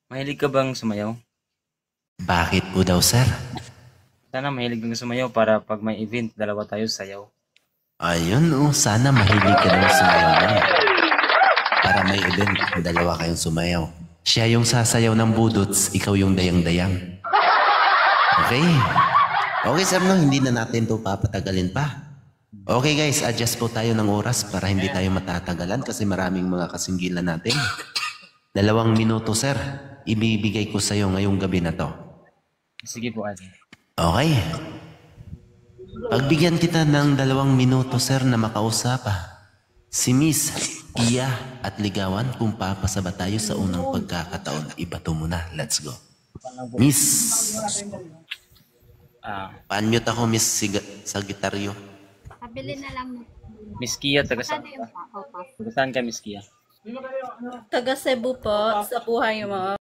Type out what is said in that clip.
Mahilig ka bang sumayaw? Bakit po daw, sir? Sana mahilig kang sumayaw para 'pag may event dalawa tayo sayaw. Ayun, sana mahilig ka daw sumayaw nun. Para may event, dalawa kayong sumayaw. Siya yung sasayaw ng budots, ikaw yung dayang-dayang. Okay? Okay, sir, no? Hindi na natin to papatagalin pa. Okay, guys, adjust po tayo ng oras para hindi tayo matatagalan kasi maraming mga kasinggilan natin. 2 minuto, sir. Ibibigay ko sa'yo ngayong gabi na to. Sige po, ate. Okay. Pagbigyan kita ng 2 minuto, sir, na makausap si Miss Iya at ligawan kung papasa ba tayo sa unang pagkakataon. Ibato mo na. Let's go. Miss, pan-mute ako, Miss Sagittario. Pabili na lang mo. Miss Kia, taga saan Ano ka? yung pa? Opo. Taga saan ka, Miss Kia? Taga Cebu po, sa buhay mo.